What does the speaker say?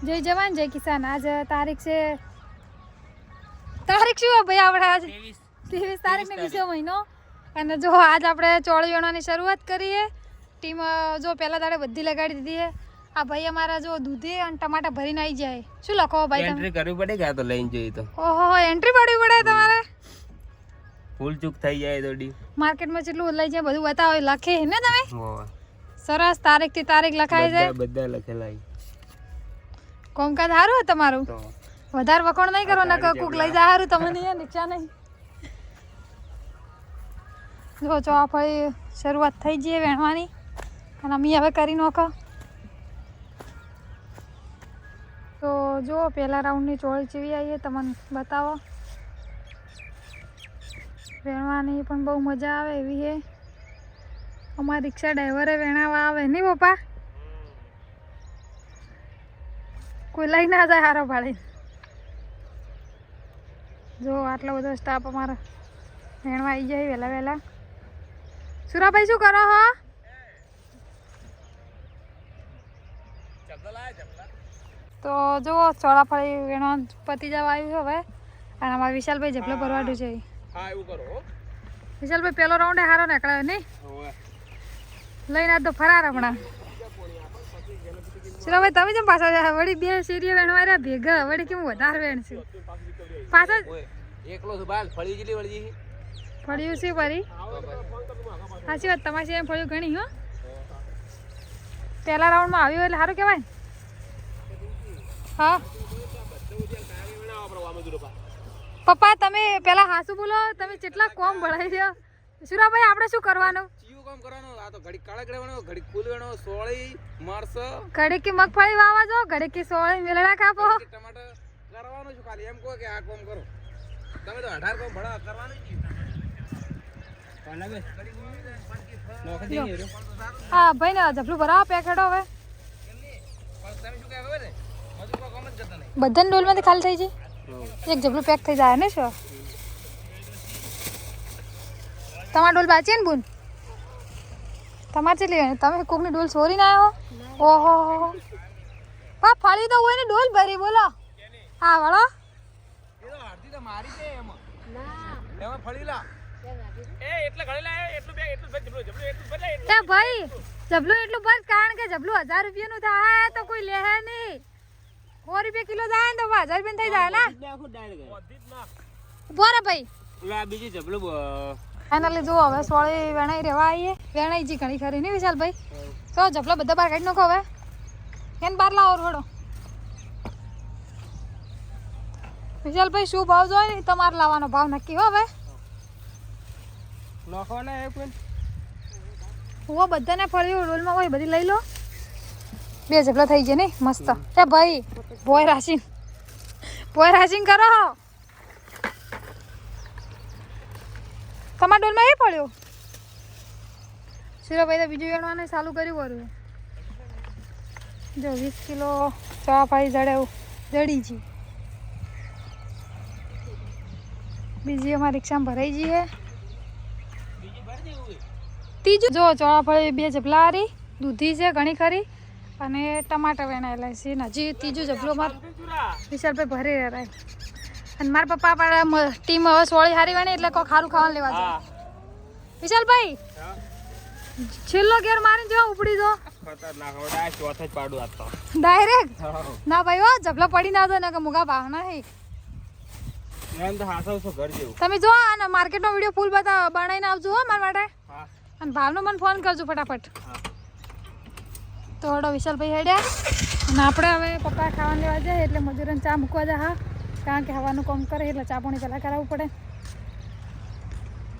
જય જવાન જય કિસાન. આજ તારીખ છે શું ભાઈ આપણે આજ 23 તારીખને બીજો મહિનો અને જો આજ આપણે ચોળી વેણવાની શરૂઆત કરીએ. ટીમ જો પહેલા દાડે બધી લગાડી દીધી છે. આ ભાઈ અમારા જો દૂધી અને ટમાટા ભરીને આવી જાય. શું લખો ભાઈ? એન્ટ્રી કરવી પડે કે આ તો લઈને જઈએ તો? ઓહો એન્ટ્રી પાડવી પડે તમારે. ફૂલ ચૂક થઈ જાય થોડી. માર્કેટમાં કેટલું લઈ જાય બધું બતાવો લખે ને તમે. સરસ તારીખ થી તારીખ લખાય છે. બધા લખેલા. કોમકાજ સારું હે તમારું. વધારે વખોણ નહીં કરો ને કુક લઈ જાય સારું તમને અહીંયા રિક્ષા નહીં. જો ચોફળી શરૂઆત થઈ જઈએ વેણવાની અને અમે હવે કરી નાખો. તો જો પહેલા રાઉન્ડની ચોળી ચીવી આવીએ તમને બતાવો. વેણવાની પણ બહુ મજા આવે એવી છે. અમારી રિક્ષા ડ્રાઈવરે વેણાવા આવે નહીં પપ્પા? કોઈ લઈ ના જાય હારો ભાડે. જો આટલો બધો સ્ટાફ અમારો વેણવા આવી જાય વહેલા વહેલા. સુરાભાઈ શું કરો હો? તો જુઓ ચોળાફળી વેણવા પતી જવા આવ્યું હવે અને અમારા વિશાલભાઈ જપલો ભરવાડું છે. વિશાલભાઈ પેલો રાઉન્ડ હારો નીકળ્યો નહીં? લઈને આજ તો ફરાર હમણાં. સુરાભાઈ તમે જેમ પાછા વળી બે શેરીએ વેણવા રહ્યા ભેગા વળી કેમ વધારે વેણશું પાછા એકલો છું બાલ ફળી જેટલી વળી ફળ્યું છે ફરી. સાચી વાત તમારી એમ ફળ્યું ઘણી હો. પહેલા રાઉન્ડમાં આવ્યું એટલે સારું કહેવાય. હા પપ્પા તમે પેલા હાસુ બોલો. તમે કેટલા કોમ ભણાવી દો. સુરાભાઈ આપણે શું કરવાનું? કામ કરવાનું આ તો ઘડી કાળા ગળવાનો ઘડી ફૂલ વેણો સોળી મરસ ઘડી કી મગફળી વાવા જો ઘડી કી સોળી મેલડા કાપો ટમાટર કરવાનું છે. ખાલી એમ કહો કે આ કામ કરો. તમે તો 18 કામ ભણા કરવાનું જ. હા ભાઈ ને જપલું ભરાવો પેકેટો હવે બધાને ડોલમાંથી ખાલી થઈ જાય. એક જપલું પેક થઈ જાય ને શું? તમારા ડોલ બાચી ને બુન તમારે ચેટલી વેણી? તમે કોકની ડોલ ચોરી ના આવ્યો? ઓહો પા ફાળી તો હોય ને ડોલ ભરી બોલો. હા વળો એ ભાઈ જબલું એટલું ભર કારણ કે જબલું 1000 રૂપિયાનું થાય તો કોઈ લે નહીં. 100 રૂપિયા કિલો જાય ને તો 1000 રૂપિયા થઈ જાય ને. ઉભો રે ભાઈ બીજી જબલું ફાઇનલી જો હવે સોળી વેણાઈ રહેવા આવીએ. વેણાઈ જી ઘણી ખરી નહીં વિશાલભાઈ? તો જપલો બધા બહાર કાઢી નાખો હવે. એને બહાર લાવો થોડો. વિશાલભાઈ શું ભાવ જોઈએ ને તમારે લાવવાનો ભાવ નક્કી હો હવે. હું બધાને ફળ્યું રોલમાં હોય બધી લઈ લો. 2 જપલા થઈ જાય નહીં મસ્ત. એ ભાઈ ભોય રાશિંગ કરો. તમારા ડોલમાં એ પડ્યો. સુરાભાઈ તો બીજું વેણવાનું ચાલુ કર્યું વરું. જો 20 કિલો ચોળાફળી જડી છે. બીજી અમારી રિક્ષામાં ભરાઈ જઈએ. ત્રીજું જો ચોળાફળી 2 જપલા હારી દૂધી છે ઘણી ખરી અને ટમાટર વેણાયેલા છે. હજી ત્રીજું જપલું અમારે વિશાલભાઈ ભરી રહ્યા. અને મારા પપ્પા ટીમ હવે સોળી હારી વેણી એટલે કોઈ ખારું ખાવાનું લેવા જાય. વિશાલભાઈ છેલ્લો ગેર મારી જો ઉપડી જો ડાયરેક્ટ ના ભાઈ હો જપલો પડી ના દો ને કે મુગા ભાવ નહીં. તમે જો અને માર્કેટનો વિડીયો ફૂલ બનાવીને આવજો હો મારા માટે. અને ભાવનો મને ફોન કરજો ફટાફટ. તો હડો વિશાલભાઈ હેડ્યા અને આપણે હવે પપ્પા ખાવાનું લેવા જાય એટલે મજૂરોને ચા મૂકવા જાય. હા કારણ કે હવાનું કામ કરે એટલે ચા પાણી પહેલાં કરાવવું પડે.